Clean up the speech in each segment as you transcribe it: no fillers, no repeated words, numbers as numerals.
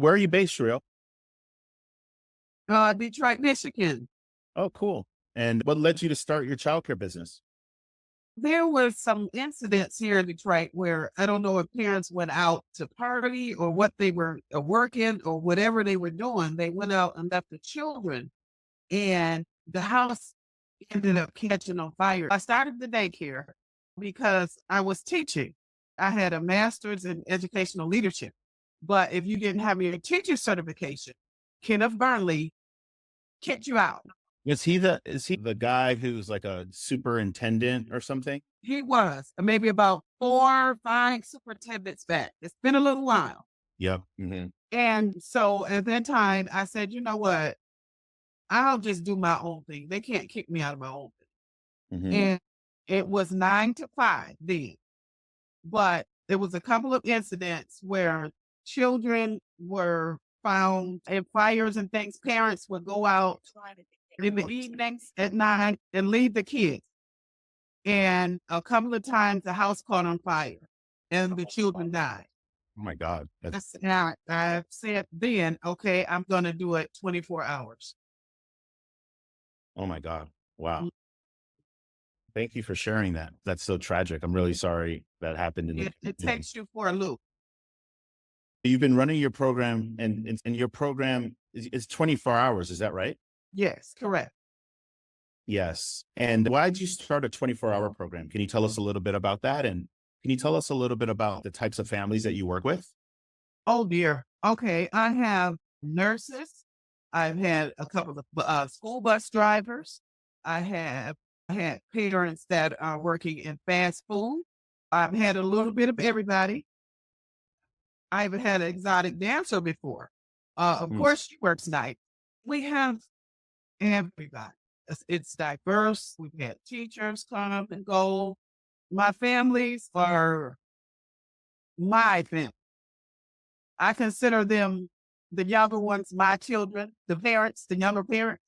where are you based, Scherriel? Detroit, Michigan. Oh, cool. And what led you to start your childcare business? There was some incidents here in Detroit where I don't know if parents went out to party or what they were working or whatever they were doing. They went out and left the children, and the house ended up catching on fire. I started the daycare because I was teaching. I had a master's in educational leadership. But if you didn't have your teacher certification, Kenneth Burnley kicked you out. Is he the guy who's like a superintendent or something? He was maybe about 4 or 5 superintendents back. It's been a little while. Yep. Hmm. And so at that time, I said, you know what? I'll just do my own thing. They can't kick me out of my own thing. Hmm. And it was 9 to 5 then. But there was a couple of incidents where children were found in fires and things. Parents would go out in the evenings at night and leave the kids. And a couple of times the house caught on fire and the children died. Oh my God. I said then, okay, I'm going to do it 24 hours. Oh my God. Wow. Thank you for sharing that. That's so tragic. I'm really sorry that happened in the It community. takes you for a loop. You've been running your program and your program is 24 hours. Is that right? Yes, correct. Yes. And why did you start a 24-hour program? Can you tell us a little bit about that? And can you tell us a little bit about the types of families that you work with? Oh dear. Okay, I have nurses. I've had a couple of school bus drivers. I have had parents that are working in fast food. I've had a little bit of everybody. I even had an exotic dancer before. Of Mm. course, she works night. We have everybody. It's diverse. We've had teachers come and go. My families are my family. I consider them, the younger ones, my children, the parents, the younger parents.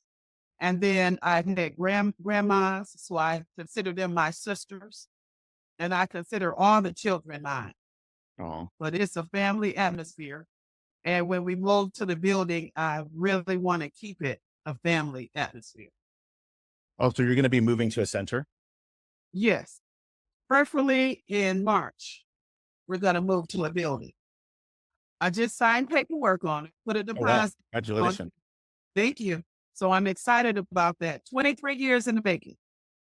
And then I've had grandmas, so I consider them my sisters. And I consider all the children mine. Oh, But it's a family atmosphere. And when we move to the building, I really want to keep it a family atmosphere. oh, so you're going to be moving to a center? Yes, preferably in March, we're going to move to a building. I just signed paperwork on it, put a Oh, wow. deposit on it. Congratulations. Thank you. So I'm excited about that. 23 years in the making.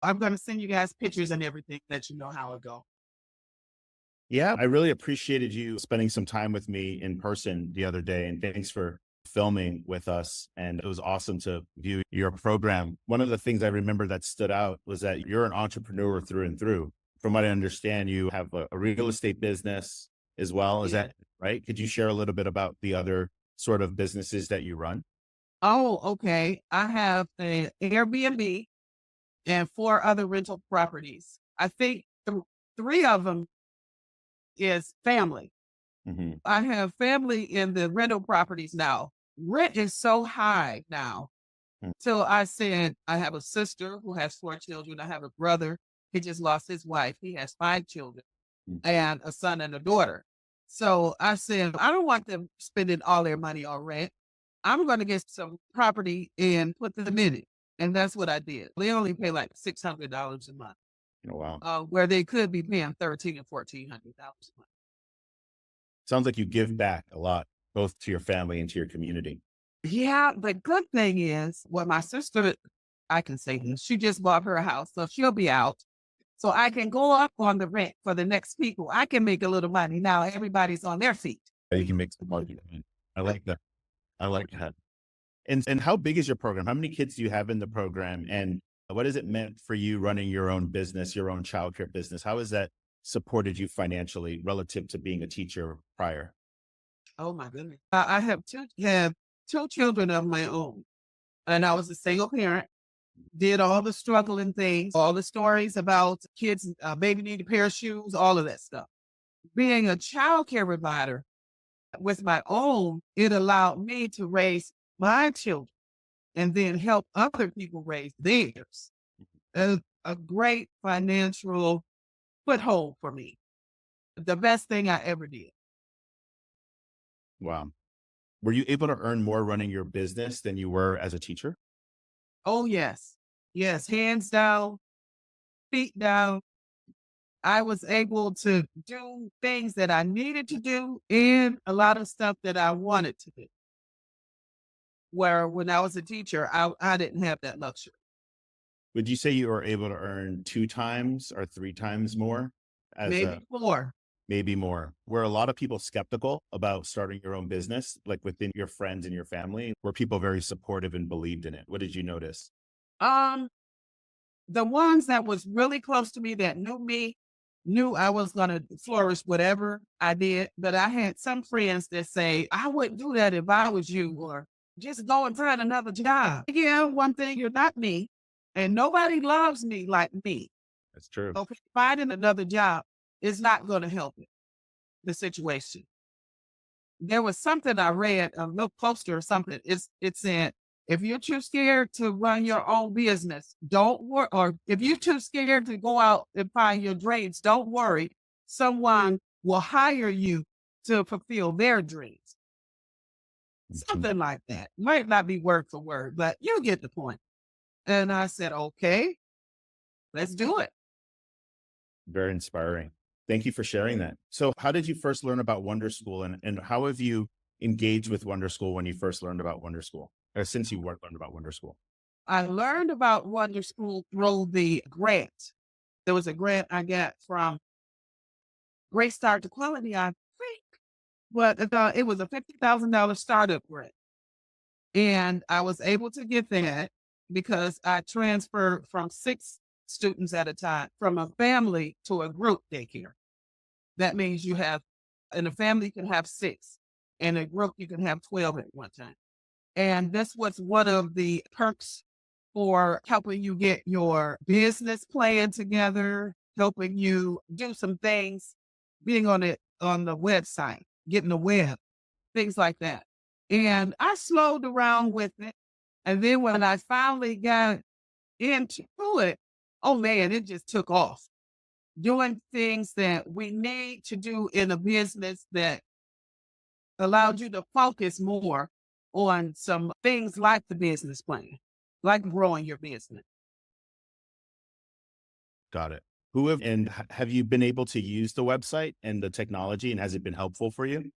I'm going to send you guys pictures and everything, let you know how it goes. Yeah, I really appreciated you spending some time with me in person the other day. And thanks for filming with us. And it was awesome to view your program. One of the things I remember that stood out was that you're an entrepreneur through and through. From what I understand, you have a real estate business as well. Is Yeah. that right? Could you share a little bit about the other sort of businesses that you run? Oh, okay. I have an Airbnb and 4 other rental properties. I think 3 of them is family. Hmm. I have family in the rental properties now. Rent is so high now. So I said, I have a sister who has 4 children. I have a brother. He just lost his wife. He has 5 children and a son and a daughter. So I said, I don't want them spending all their money on rent. I'm going to get some property and put them in it. And that's what I did. They only pay like $600 a month, Oh, wow. where they could be paying $1,300 and $1,400 a month. Sounds like you give back a lot, both to your family and to your community. Yeah, the good thing is, well, my sister, I can say this, she just bought her house, so she'll be out. So I can go up on the rent for the next people. I can make a little money. Now everybody's on their feet. You can make some money. I like that. I like that. And how big is your program? How many kids do you have in the program? And what has it meant for you running your own business, your own childcare business? How has that supported you financially relative to being a teacher prior? Oh my goodness. I have two children of my own. And I was a single parent, did all the struggling things, all the stories about kids, baby need a pair of shoes, all of that stuff. Being a child care provider with my own, it allowed me to raise my children and then help other people raise theirs. A great financial foothold for me. The best thing I ever did. Wow. Were you able to earn more running your business than you were as a teacher? Oh, yes. Yes. Hands down, feet down. I was able to do things that I needed to do and a lot of stuff that I wanted to do. Where when I was a teacher, I didn't have that luxury. Would you say you were able to earn 2 times or 3 times more as a Maybe more. maybe more? Were a lot of people skeptical about starting your own business, like within your friends and your family? Were people very supportive and believed in it? What did you notice? Um, the ones that was really close to me that knew me, knew I was gonna flourish whatever I did. But I had some friends that say, I wouldn't do that if I was you, or just go and find another job. Yeah, one thing, you're not me, and nobody loves me like me. That's true. So finding another job is not gonna help it, the situation. There was something I read, a little poster or something. It said, if you're too scared to run your own business, don't worry. Or if you're too scared to go out and find your dreams, don't worry. Someone will hire you to fulfill their dreams. Mhm. Something like that. Might not be word for word, but you get the point. And I said, okay, let's do it. Very inspiring. Thank you for sharing that. So how did you first learn about Wonderschool and how have you engaged with Wonderschool when you first learned about Wonderschool? Or since you learned about Wonderschool? I learned about Wonder School through the grant. There was a grant I got from Great Start to Quality, I think. But it was a $50,000 startup grant. And I was able to get that because I transferred from 6 students at a time from a family to a group daycare. That means you have, in a family, you can have 6. In a group, you can have 12 at one time. And this was one of the perks for helping you get your business plan together, helping you do some things, being on the website, getting the web, things like that. And I slowed around with it. And then when I finally got into it, oh man, it just took off. Doing things that we need to do in a business that allowed you to focus more on some things like the business plan, like growing your business. Got it. Who have and have you been able to use the website and the technology and has it been helpful for you?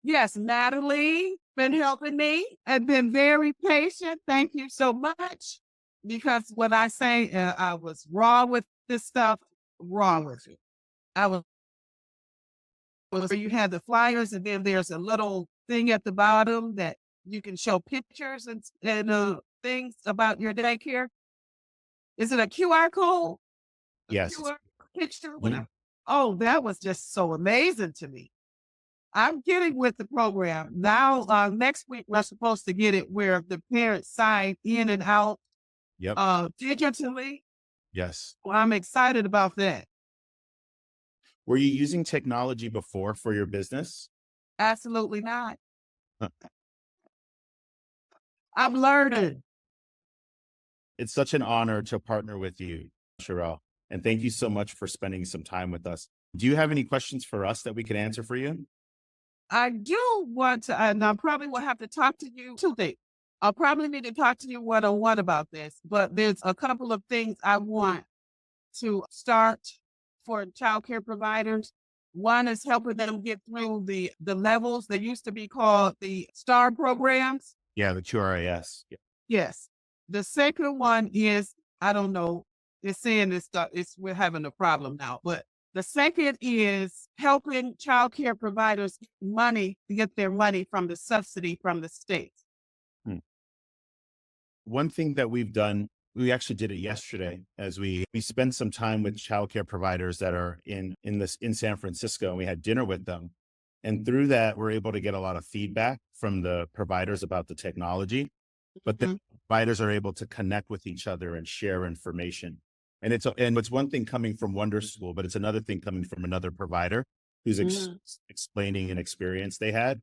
Yes, Natalie been helping me and been very patient. Thank you so much. Because when I say I was raw with this stuff, wrong with it. I was where you had the flyers and then there's a little thing at the bottom that you can show pictures and things about your daycare. Is it a QR code? A Yes. QR picture? Mhm. Whatever. Oh, that was just so amazing to me. I'm getting with the program. Now, next week, we're supposed to get it where the parents sign in and out Yep. digitally. Yes. Well, I'm excited about that. Were you using technology before for your business? Absolutely not. Huh. I'm learning. It's such an honor to partner with you, Scherriel. And thank you so much for spending some time with us. Do you have any questions for us that we could answer for you? I do want to, and I probably will have to talk to you two things. I'll probably need to talk to you one on one about this, but there's a couple of things I want to start for childcare providers. One is helping them get through the levels that used to be called the STAR programs. Yeah, the QRIS. Yeah. Yes. The second one is, I don't know, it's saying this stuff, we're having a problem now, but the second is helping childcare providers get their money from the subsidy from the state. Hmm. One thing that we've done, we actually did it yesterday as we spent some time with childcare providers that are in San Francisco and we had dinner with them. And through that, we're able to get a lot of feedback from the providers about the technology, but the Mhm. providers are able to connect with each other and share information. And it's one thing coming from Wonderschool, but it's another thing coming from another provider who's Mhm. explaining an experience they had.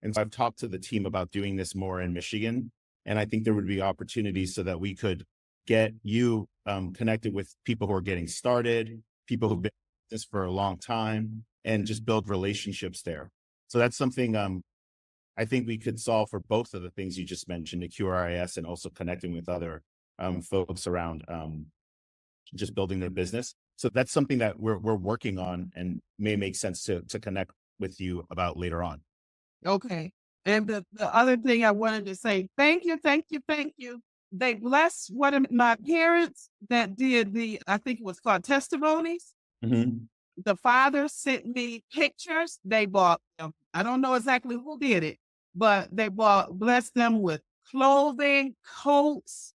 And so I've talked to the team about doing this more in Michigan. And I think there would be opportunities so that we could get you connected with people who are getting started, people who've been in this for a long time, and just build relationships there. So that's something I think we could solve for both of the things you just mentioned, the QRIS and also connecting with other folks around just building their business. So that's something that we're working on and may make sense to connect with you about later on. Okay. And the other thing I wanted to say, thank you, thank you, thank you. They blessed one of my parents that did I think it was called testimonies. Mhm. The father sent me pictures. They bought them. I don't know exactly who did it, but blessed them with clothing, coats.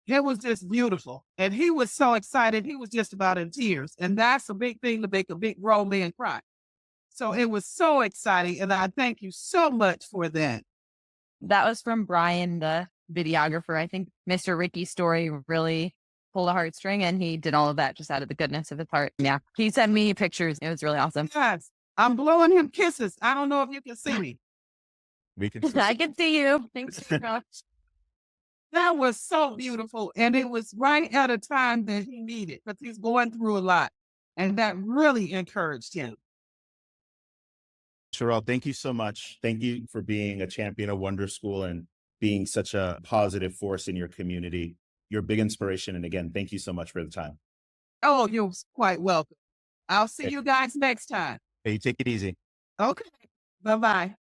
It was just beautiful. And he was so excited. He was just about in tears. And that's a big thing to make a big grown man cry. So it was so exciting. And I thank you so much for that. That was from Brian, the videographer. I think Mr. Ricky's story really pulled a heartstring, and he did all of that just out of the goodness of his heart. Yeah. He sent me pictures. It was really awesome. Yes. I'm blowing him kisses. I don't know if you can see me. We can I can see you. Thanks so much. That was so beautiful. And it was right at a time that he needed because he's going through a lot. And that really encouraged him. Scherriel, thank you so much. Thank you for being a champion of Wonderschool and being such a positive force in your community. You're a big inspiration. And again, thank you so much for the time. Oh, you're quite welcome. I'll see Okay. you guys next time. Hey, you take it easy. Okay. Bye-bye.